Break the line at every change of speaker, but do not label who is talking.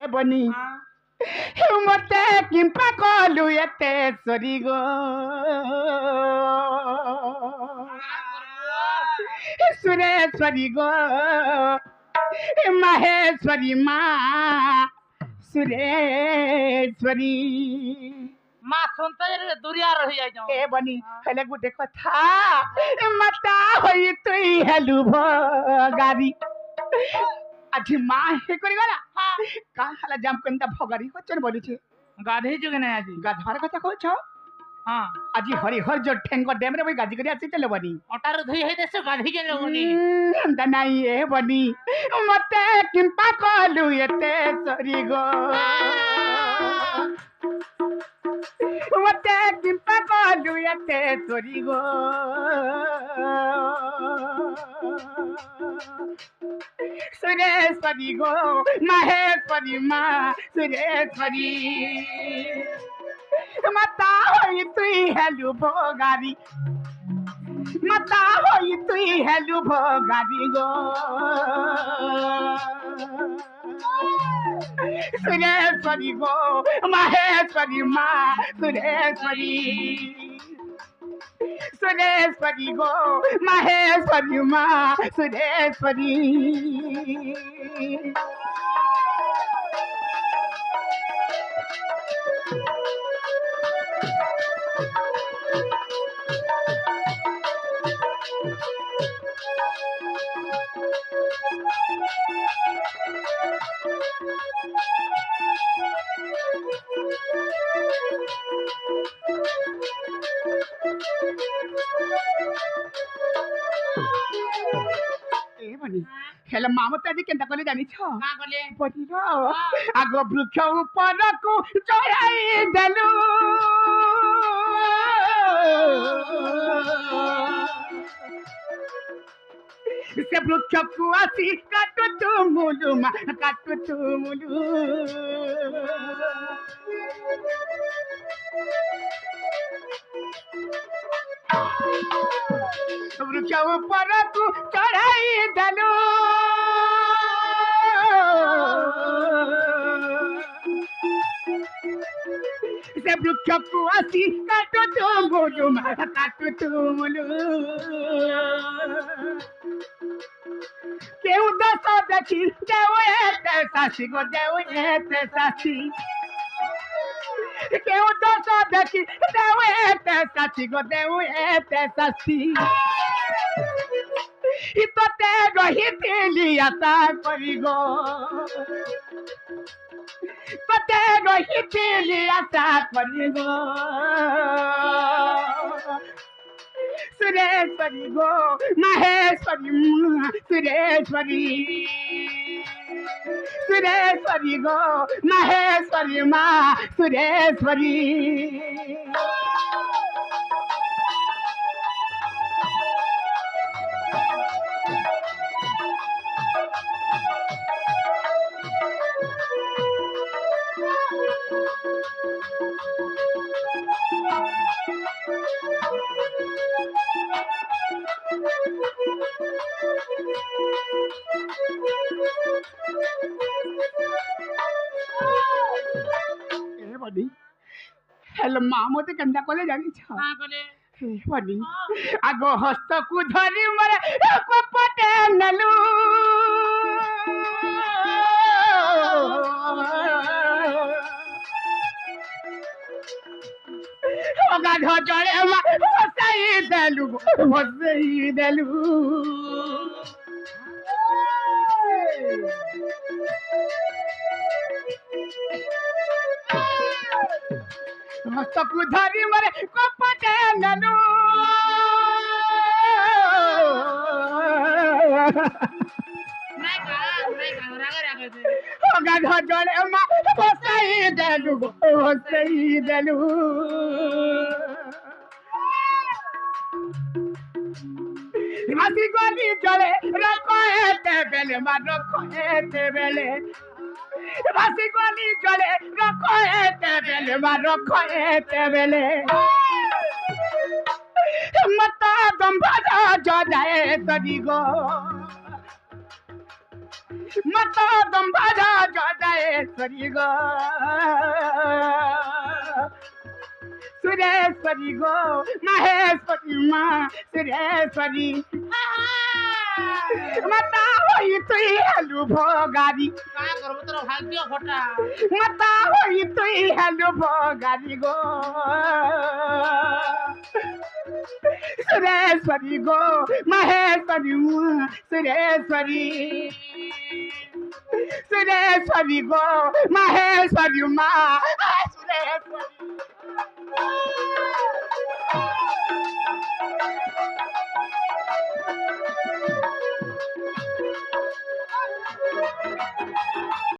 বনি মতে কিম্পা কলু এতে সরি গো সুরেশ্বরী গো মাহেশ্বরী মা সুরেশ্বরী
মা শুনতে দূরিয়া রহি যাই
এ বনি হেলে গুটে কথা মাতা হই তুই হেলু ভগারি আজ মা হে করি গলা কা হালা জাম কন্তা ভগারি হচ্ছেন বলিছে
গাধি যুগে নাই আজি
গাধার কথা কইছ
হ্যাঁ
আজি হরিহর জোর ঠেঙ্গ ড্যাম রে বই গাজি করে আসি চলে বনি
অটার ধুই হই দেছো গাধি কে লগনি
নাই এ বনি মতে কিম্পা কলু এতে সরি গো মতে কিম্পা কলু এতে সরি গো সুরেশ্বরী গো মাহেশ্বরী মা সুরেশ্বরী মাতা হই তুই হেলু ভগারি মাতা হই তুই হেলু ভগারি গো সুরেশ্বরী গো মাহেশ্বরী মা সুরেশ্বরী সুরেশ্বরী গো মাহেশ্বরী মা সুরেশ্বরী হেলে মামতা দি কেনতা কলে জানিছ
না গলে
পড়িব আগ বৃক্ষ উপরকু চড়াই দেলু সে বৃক্ষকু আসি কাটু তুমুলু মা কাটু তুমুলু বৃক্ষ উপরকু চড়াই দেলু সে বৃক্ষকু আসি কাটু তুমুলু মা কাটু তুমুলু কেউ দশ দেখি দেও এতে শাসি গো দেও এতে শাসি কেউ দশ দেখি দেও এতে শাসি গো দেও এতে শাসি ইততে রহিছিলি আশা করি গো ততে রহিছিলি আশা করি গো সুরেশ্বরী গো মাহেশ্বরী সুরেশ্বরী সুরেশ্বরী গো মাহেশ্বরী মা সুরেশ্বরী हेलो मामते केनता कले जानी छ
না গলে
हे बनी आगो हस्तकु धरि मरे कपटे नलु गाध जड़े मा बसाई देलु हस्तकु धरि मरे कपटे नलु
নাই গা রাগে রাগে দে
গাধ জড়ে মা বসাই দেলু মাটি গলি জলে রকো এতে বেলে মা রকো এতে বেলে মাটি গলি জলে রকো এতে বেলে মা রকো এতে বেলে মতা দম্ভা জড়ায়ে তরি গো मत दंबाजा जडेश्वरी गो सुरेश्वरी गो महेश्वरी माँ सुरेश्वरी मता होई तुई हेलु भोगारी
का करबो तोर भाग्य फटा
मता होई तुई हेलु भोगारी गो सुरेश्वरी गो महेश्वरी माँ सुरेश्वरी सुरेश्वरी गो महेश्वरी माँ सुरेश्वरी